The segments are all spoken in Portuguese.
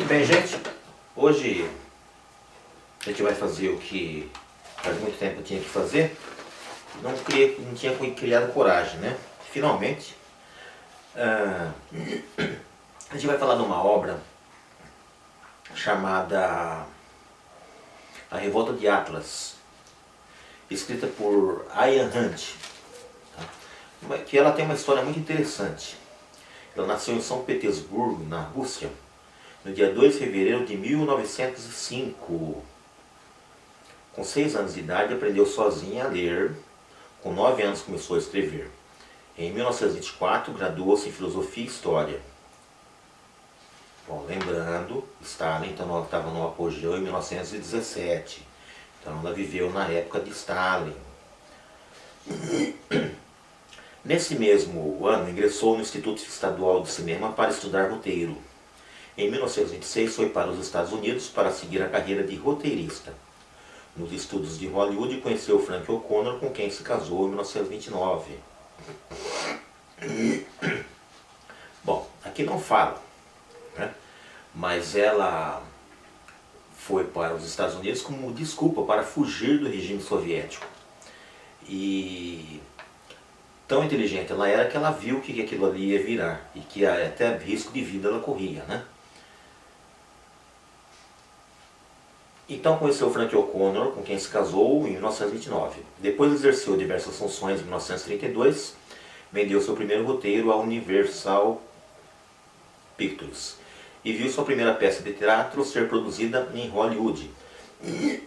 Muito bem, gente. Hoje a gente vai fazer o que faz muito tempo eu tinha que fazer. Não tinha criado coragem, né? Finalmente. A gente vai falar de uma obra chamada A Revolta de Atlas, escrita por Ayn Rand, tá? Que ela tem uma história muito interessante. Ela nasceu em São Petersburgo, na Rússia, no dia 2 de fevereiro de 1905. Com 6 anos de idade, aprendeu sozinha a ler. Com 9 anos, começou a escrever. Em 1924, graduou-se em Filosofia e História. Bom, lembrando, Stalin então, ela estava no apogeu em 1917. Então ela viveu na época de Stalin. Nesse mesmo ano, ingressou no Instituto Estadual de Cinema para estudar roteiro. Em 1926, foi para os Estados Unidos para seguir a carreira de roteirista. Nos estudos de Hollywood, conheceu Frank O'Connor, com quem se casou em 1929. Bom, aqui não fala, né? Mas ela foi para os Estados Unidos como desculpa para fugir do regime soviético. E tão inteligente ela era que ela viu que aquilo ali ia virar e que até risco de vida ela corria, né? Então conheceu Frank O'Connor, com quem se casou em 1929. Depois exerceu diversas funções em 1932, vendeu seu primeiro roteiro à Universal Pictures e viu sua primeira peça de teatro ser produzida em Hollywood e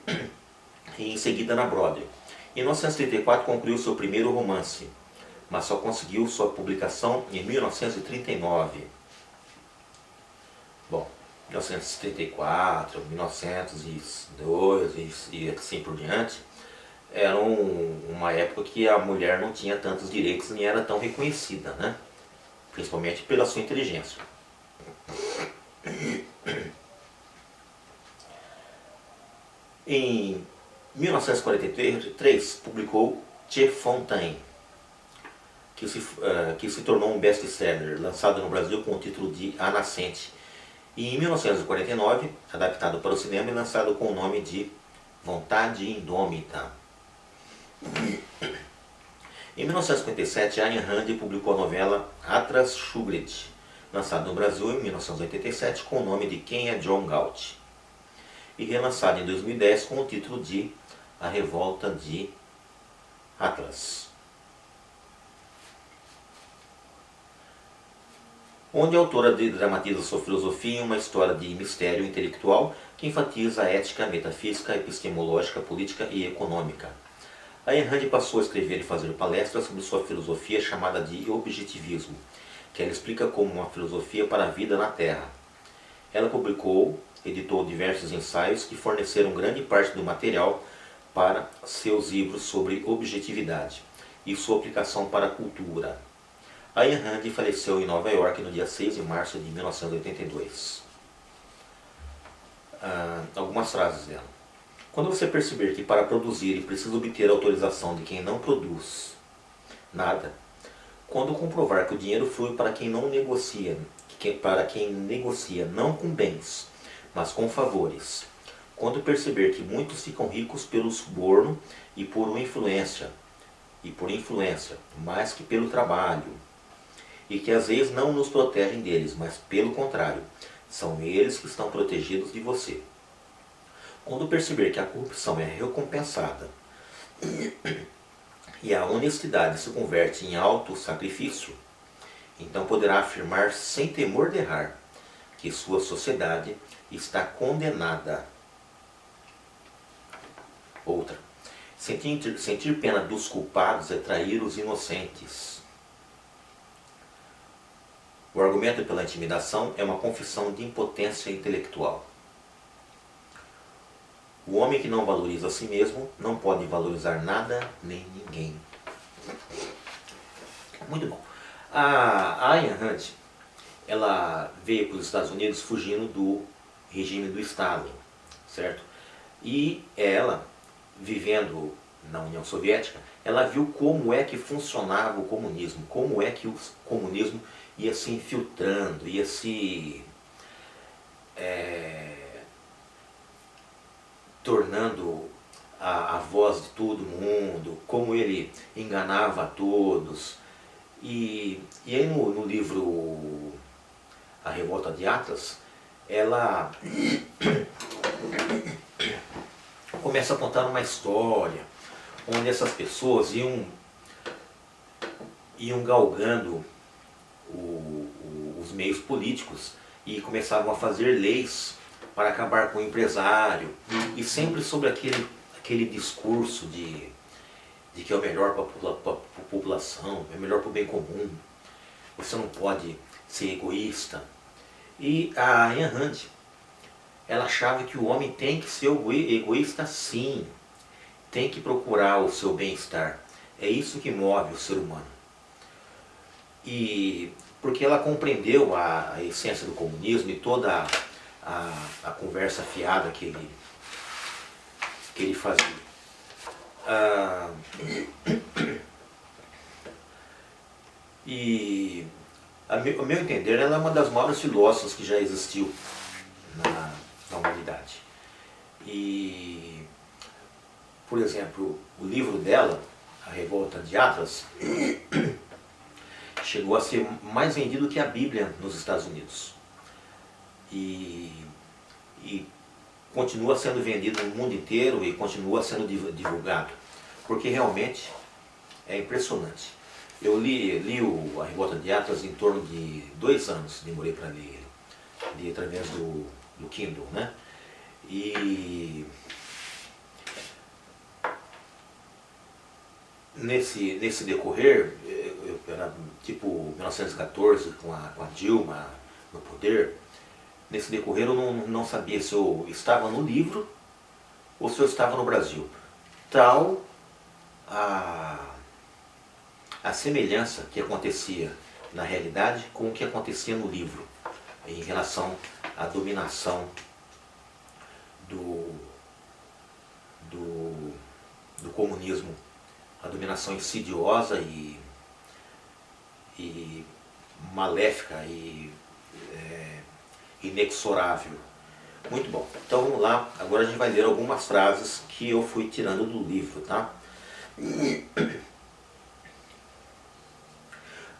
em seguida na Broadway. Em 1934 concluiu seu primeiro romance, mas só conseguiu sua publicação em 1939. Bom, 1934, 1902 e assim por diante, era uma época que a mulher não tinha tantos direitos nem era tão reconhecida, né? Principalmente pela sua inteligência. Em 1943, publicou Che Fontaine, que se tornou um best-seller, lançado no Brasil com o título de A Nascente. E em 1949, adaptado para o cinema e lançado com o nome de Vontade Indômita. Em 1957, Ayn Rand publicou a novela Atlas Shrugged, lançado no Brasil em 1987 com o nome de Quem é John Galt, e relançado em 2010 com o título de A Revolta de Atlas, onde a autora dramatiza sua filosofia em uma história de mistério intelectual que enfatiza a ética, metafísica, epistemológica, política e econômica. Ayn Rand passou a escrever e fazer palestras sobre sua filosofia chamada de objetivismo, que ela explica como uma filosofia para a vida na Terra. Ela editou diversos ensaios que forneceram grande parte do material para seus livros sobre objetividade e sua aplicação para a cultura. Ayn Rand faleceu em Nova York no dia 6 de março de 1982. Algumas frases dela. Quando você perceber que para produzir é preciso obter a autorização de quem não produz nada, quando comprovar que o dinheiro flui para quem não negocia, não com bens, mas com favores, quando perceber que muitos ficam ricos pelo suborno e por influência, mais que pelo trabalho, e que às vezes não nos protegem deles, mas pelo contrário, são eles que estão protegidos de você. Quando perceber que a corrupção é recompensada e a honestidade se converte em auto-sacrifício, então poderá afirmar sem temor de errar que sua sociedade está condenada. Outra. Sentir pena dos culpados é trair os inocentes. O argumento pela intimidação é uma confissão de impotência intelectual. O homem que não valoriza a si mesmo não pode valorizar nada nem ninguém. Muito bom. A Ayn Rand, ela veio para os Estados Unidos fugindo do regime do Stalin, certo? E ela, vivendo na União Soviética, ela viu como é que funcionava o comunismo, como é que o comunismo ia se infiltrando, ia se tornando a voz de todo mundo, como ele enganava a todos. E aí no livro A Revolta de Atlas, ela começa a contar uma história onde essas pessoas iam galgando os meios políticos e começavam a fazer leis para acabar com o empresário, e sempre sobre aquele discurso de que é o melhor para a população, é o melhor para o bem comum, você não pode ser egoísta. E a Ayn Rand, ela achava que o homem tem que ser egoísta sim, tem que procurar o seu bem-estar, é isso que move o ser humano. E porque ela compreendeu a essência do comunismo e toda a conversa fiada que ele fazia. E ao meu entender, ela é uma das maiores filósofas que já existiu na humanidade. E, por exemplo, o livro dela, A Revolta de Atlas, chegou a ser mais vendido que a Bíblia nos Estados Unidos. E continua sendo vendido no mundo inteiro e continua sendo divulgado, porque realmente é impressionante. Eu li A Revolta de Atlas em torno de 2 anos, demorei para ler ele. Li através do Kindle, né? E nesse decorrer, era tipo 1914, com a Dilma no poder. Nesse decorrer eu não sabia se eu estava no livro ou se eu estava no Brasil. Tal a semelhança que acontecia na realidade com o que acontecia no livro, em relação à dominação do comunismo, a dominação insidiosa e maléfica e inexorável. Muito bom. Então vamos lá, agora a gente vai ler algumas frases que eu fui tirando do livro, tá?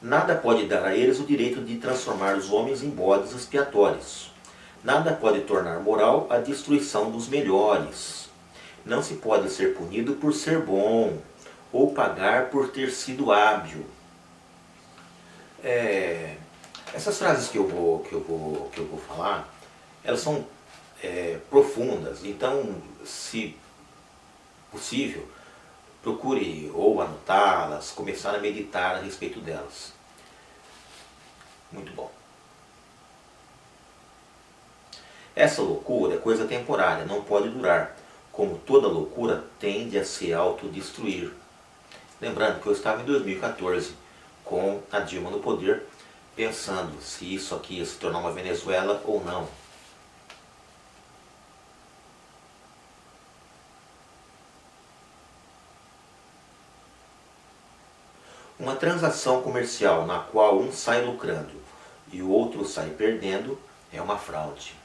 Nada pode dar a eles o direito de transformar os homens em bodes expiatórios. Nada pode tornar moral a destruição dos melhores. Não se pode ser punido por ser bom, ou pagar por ter sido hábil. Essas frases que eu vou falar, elas são profundas, então, se possível, procure ou anotá-las, começar a meditar a respeito delas. Muito bom. Essa loucura é coisa temporária, não pode durar. Como toda loucura, tende a se autodestruir. Lembrando que eu estava em 2014, com a Dilma no poder, pensando se isso aqui ia se tornar uma Venezuela ou não. Uma transação comercial na qual um sai lucrando e o outro sai perdendo é uma fraude.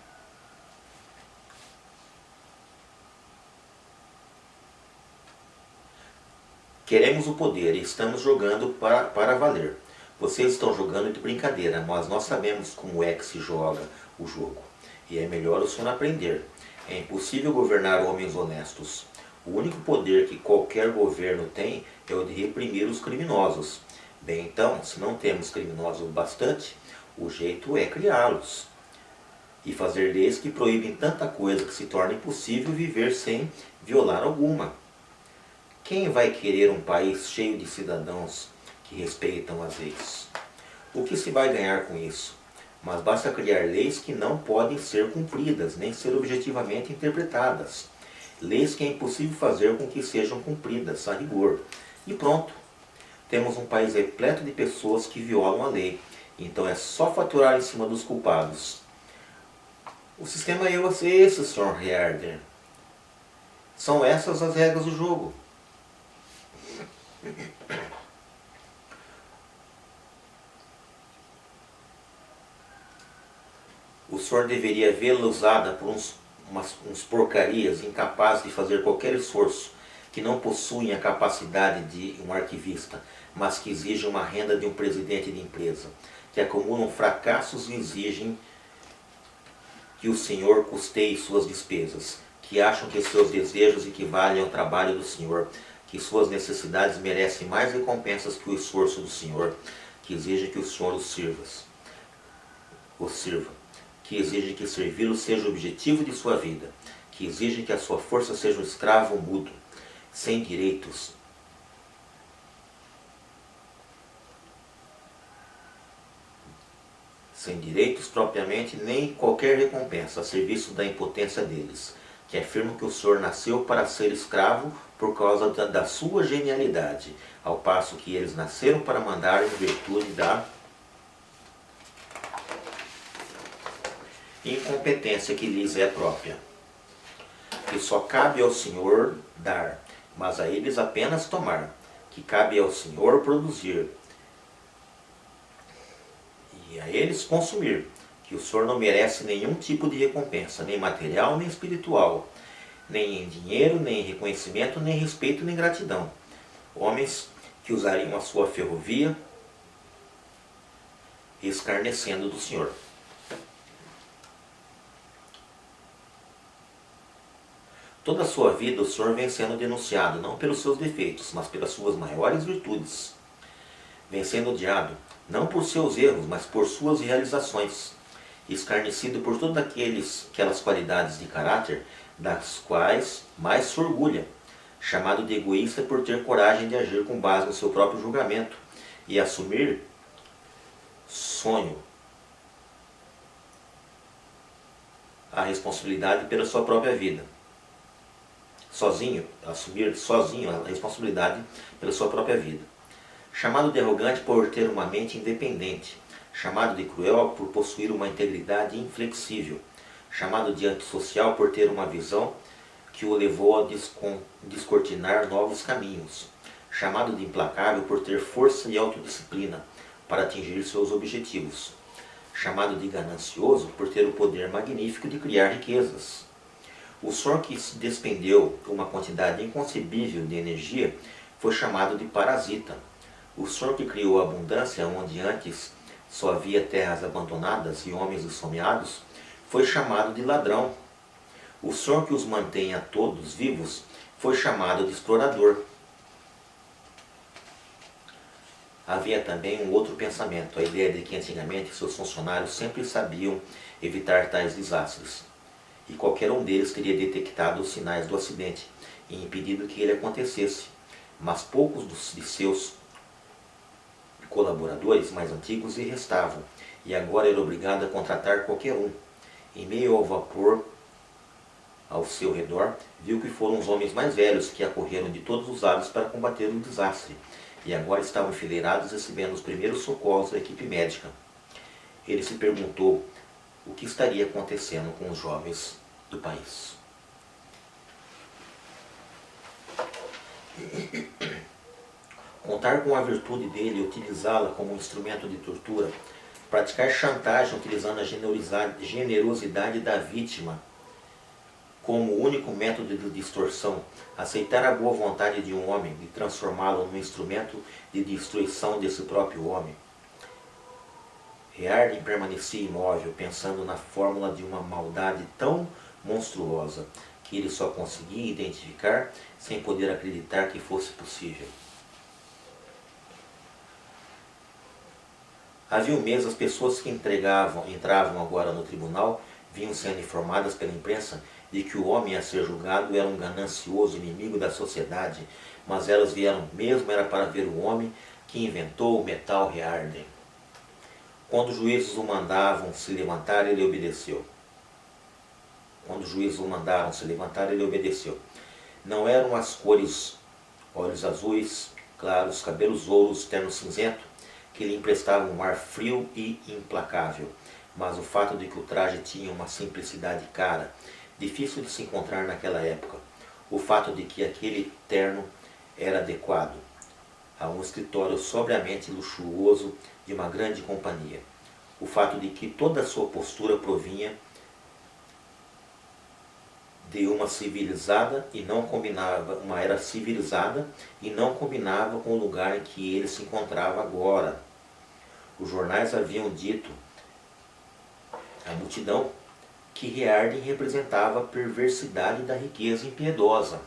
Queremos o poder e estamos jogando para valer. Vocês estão jogando de brincadeira, mas nós sabemos como é que se joga o jogo. E é melhor o senhor aprender. É impossível governar homens honestos. O único poder que qualquer governo tem é o de reprimir os criminosos. Bem, então, se não temos criminosos bastante, o jeito é criá-los. E fazer leis que proíbem tanta coisa que se torna impossível viver sem violar alguma. Quem vai querer um país cheio de cidadãos que respeitam as leis? O que se vai ganhar com isso? Mas basta criar leis que não podem ser cumpridas, nem ser objetivamente interpretadas. Leis que é impossível fazer com que sejam cumpridas, a rigor. E pronto. Temos um país repleto de pessoas que violam a lei. Então é só faturar em cima dos culpados. O sistema é esse, Sr. Herder. São essas as regras do jogo. O senhor deveria vê-la usada por uns porcarias incapazes de fazer qualquer esforço, que não possuem a capacidade de um arquivista, mas que exigem uma renda de um presidente de empresa, que acumulam fracassos e exigem que o senhor custeie suas despesas, que acham que seus desejos equivalem ao trabalho do senhor, que suas necessidades merecem mais recompensas que o esforço do senhor, que exigem que o senhor os sirva, que exigem que servi-lo seja o objetivo de sua vida, que exigem que a sua força seja um escravo mudo, sem direitos, propriamente, nem qualquer recompensa, a serviço da impotência deles, que afirmam que o senhor nasceu para ser escravo por causa da sua genialidade, ao passo que eles nasceram para mandar em virtude da incompetência que lhes é própria, que só cabe ao senhor dar, mas a eles apenas tomar, que cabe ao senhor produzir, e a eles consumir, que o senhor não merece nenhum tipo de recompensa, nem material, nem espiritual, nem em dinheiro, nem em reconhecimento, nem respeito, nem gratidão. Homens que usariam a sua ferrovia, escarnecendo do senhor. Toda a sua vida o senhor vem sendo denunciado, não pelos seus defeitos, mas pelas suas maiores virtudes. Vem sendo odiado, não por seus erros, mas por suas realizações. Escarnecido por todas aquelas qualidades de caráter das quais mais se orgulha. Chamado de egoísta por ter coragem de agir com base no seu próprio julgamento e assumir a responsabilidade pela sua própria vida. Assumir sozinho a responsabilidade pela sua própria vida. Chamado de arrogante por ter uma mente independente. Chamado de cruel por possuir uma integridade inflexível. Chamado de antissocial por ter uma visão que o levou a descortinar novos caminhos. Chamado de implacável por ter força e autodisciplina para atingir seus objetivos. Chamado de ganancioso por ter o poder magnífico de criar riquezas. O senhor que despendeu uma quantidade inconcebível de energia foi chamado de parasita. O senhor que criou a abundância onde antes só havia terras abandonadas e homens esfomeados foi chamado de ladrão. O senhor que os mantém a todos vivos foi chamado de explorador. Havia também um outro pensamento, a ideia de que antigamente seus funcionários sempre sabiam evitar tais desastres, e qualquer um deles teria detectado os sinais do acidente e impedido que ele acontecesse, mas poucos de seus colaboradores mais antigos lhe restavam, e agora era obrigado a contratar qualquer um. Em meio ao vapor ao seu redor, viu que foram os homens mais velhos que acorreram de todos os lados para combater o desastre, e agora estavam enfileirados recebendo os primeiros socorros da equipe médica. Ele se perguntou o que estaria acontecendo com os jovens do país. Contar com a virtude dele e utilizá-la como instrumento de tortura, praticar chantagem utilizando a generosidade da vítima como único método de distorção, aceitar a boa vontade de um homem e transformá-lo num instrumento de destruição desse próprio homem. Reardon permanecia imóvel, pensando na fórmula de uma maldade tão monstruosa que ele só conseguia identificar sem poder acreditar que fosse possível. Havia um mês, as pessoas que entravam agora no tribunal vinham sendo informadas pela imprensa de que o homem a ser julgado era um ganancioso inimigo da sociedade, mas elas vieram mesmo era para ver o homem que inventou o metal Reardon. Quando os juízes o mandavam se levantar, ele obedeceu. Não eram as cores, olhos azuis, claros, cabelos ouros, terno cinzento, que lhe emprestavam um ar frio e implacável, mas o fato de que o traje tinha uma simplicidade cara, difícil de se encontrar naquela época. O fato de que aquele terno era adequado a um escritório sobriamente luxuoso de uma grande companhia. o fato de que toda a sua postura provinha de uma civilizada e não combinava, uma era civilizada e não combinava com o lugar em que ele se encontrava agora. Os jornais haviam dito à multidão que Riarden representava a perversidade da riqueza impiedosa.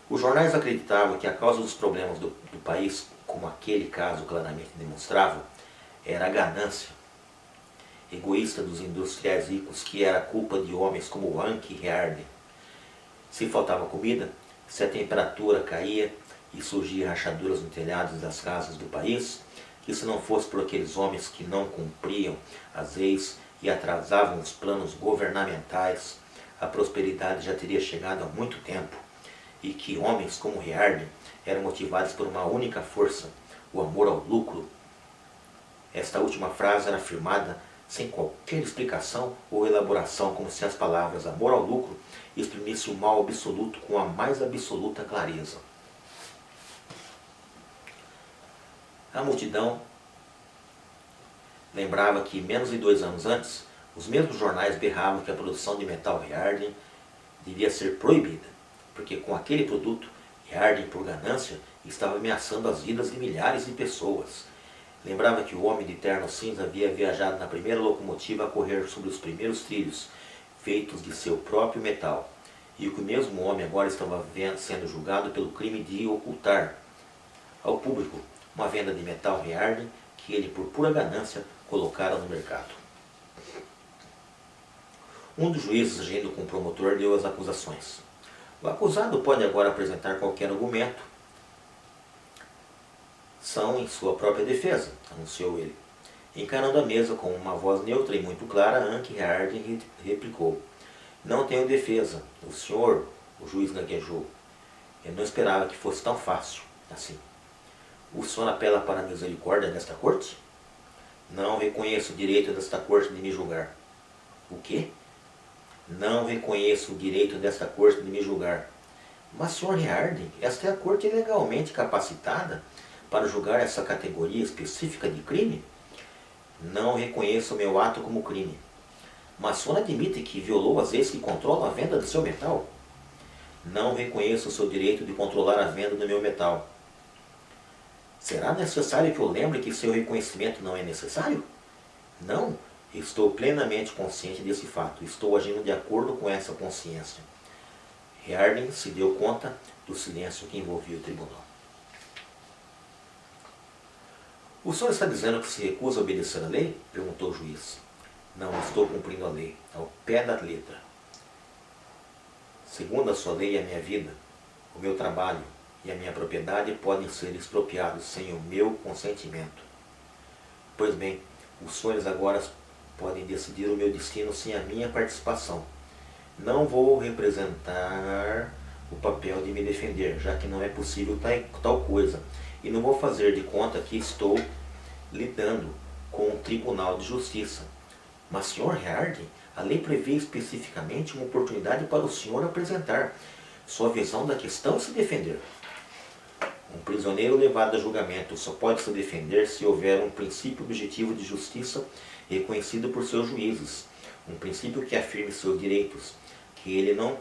Os jornais acreditavam que a causa dos problemas do país, como aquele caso claramente demonstrava, era a ganância egoísta dos industriais ricos, que era culpa de homens como Anki e Riarden. Se faltava comida, se a temperatura caía e surgiam rachaduras no telhado das casas do país, que se não fosse por aqueles homens que não cumpriam as leis e atrasavam os planos governamentais, a prosperidade já teria chegado há muito tempo, e que homens como Riarden eram motivados por uma única força, o amor ao lucro. Esta última frase era afirmada sem qualquer explicação ou elaboração, como se as palavras amor ao lucro exprimissem o mal absoluto com a mais absoluta clareza. A multidão lembrava que, menos de 2 anos antes, os mesmos jornais berravam que a produção de metal Riarden devia ser proibida, porque com aquele produto, Riarden, por ganância, estava ameaçando as vidas de milhares de pessoas. Lembrava que o homem de terno cinza havia viajado na primeira locomotiva a correr sobre os primeiros trilhos, feitos de seu próprio metal, e que o mesmo homem agora estava sendo julgado pelo crime de ocultar ao público uma venda de metal Riarden que ele, por pura ganância, colocara no mercado. Um dos juízes, agindo com o promotor, deu as acusações. O acusado pode agora apresentar qualquer argumento. São em sua própria defesa, anunciou ele. Encarando a mesa com uma voz neutra e muito clara, Anki Riarden replicou: Não tenho defesa. O senhor, o juiz gaguejou. Eu não esperava que fosse tão fácil assim. O senhor apela para a misericórdia desta corte? Não reconheço o direito desta corte de me julgar. O quê? Não reconheço o direito desta corte de me julgar. Mas, senhor Riarden, esta é a corte legalmente capacitada para julgar essa categoria específica de crime? Não reconheço o meu ato como crime. Mas o senhor admite que violou as leis que controlam a venda do seu metal? Não reconheço o seu direito de controlar a venda do meu metal. Será necessário que eu lembre que seu reconhecimento não é necessário? Não, estou plenamente consciente desse fato. Estou agindo de acordo com essa consciência. Riarden se deu conta do silêncio que envolvia o tribunal. O senhor está dizendo que se recusa a obedecer à lei? Perguntou o juiz. Não, estou cumprindo a lei, ao pé da letra. Segundo a sua lei, a minha vida, o meu trabalho e a minha propriedade podem ser expropriados sem o meu consentimento. Pois bem, os senhores agora podem decidir o meu destino sem a minha participação. Não vou representar o papel de me defender, já que não é possível tal coisa, e não vou fazer de conta que estou lidando com um tribunal de justiça. Mas, senhor Riarden, a lei prevê especificamente uma oportunidade para o senhor apresentar sua visão da questão e se defender. Um prisioneiro levado a julgamento só pode se defender se houver um princípio objetivo de justiça reconhecido por seus juízes, um princípio que afirme seus direitos, que eles não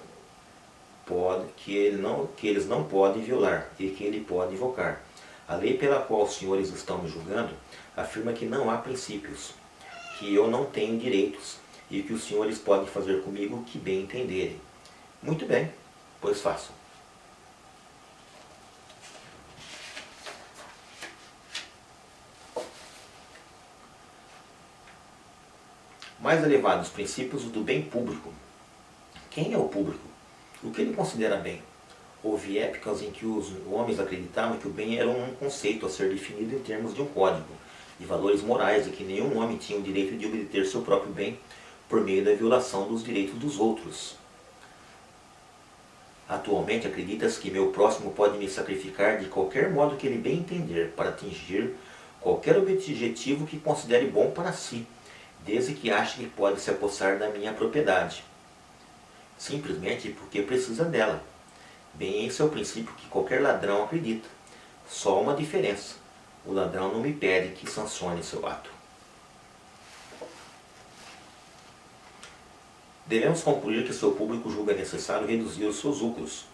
podem violar e que ele pode invocar. A lei pela qual os senhores estão me julgando afirma que não há princípios, que eu não tenho direitos e que os senhores podem fazer comigo o que bem entenderem. Muito bem, pois façam. Mais elevados princípios do bem público. Quem é o público? O que ele considera bem? Houve épocas em que os homens acreditavam que o bem era um conceito a ser definido em termos de um código, de valores morais, e que nenhum homem tinha o direito de obter seu próprio bem por meio da violação dos direitos dos outros. Atualmente acredita-se que meu próximo pode me sacrificar de qualquer modo que ele bem entender para atingir qualquer objetivo que considere bom para si, desde que ache que pode se apossar da minha propriedade, simplesmente porque precisa dela. Bem, esse é o princípio que qualquer ladrão acredita. Só uma diferença: o ladrão não me pede que sancione seu ato. Devemos concluir que seu público julga necessário reduzir os seus lucros.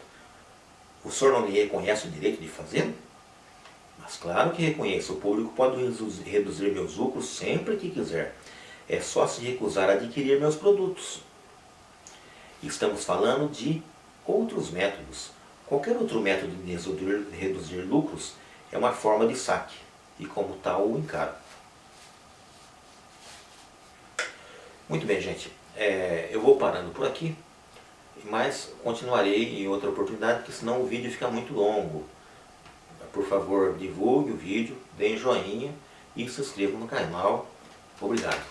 O senhor não me reconhece o direito de fazê-lo? Mas claro que reconheço, o público pode reduzir meus lucros sempre que quiser. É só se recusar a adquirir meus produtos. Estamos falando de outros métodos. Qualquer outro método de reduzir lucros é uma forma de saque, e como tal o encaro. Muito bem, gente. Eu vou parando por aqui, mas continuarei em outra oportunidade, porque senão o vídeo fica muito longo. Por favor, divulgue o vídeo, dê joinha e se inscreva no canal. Obrigado.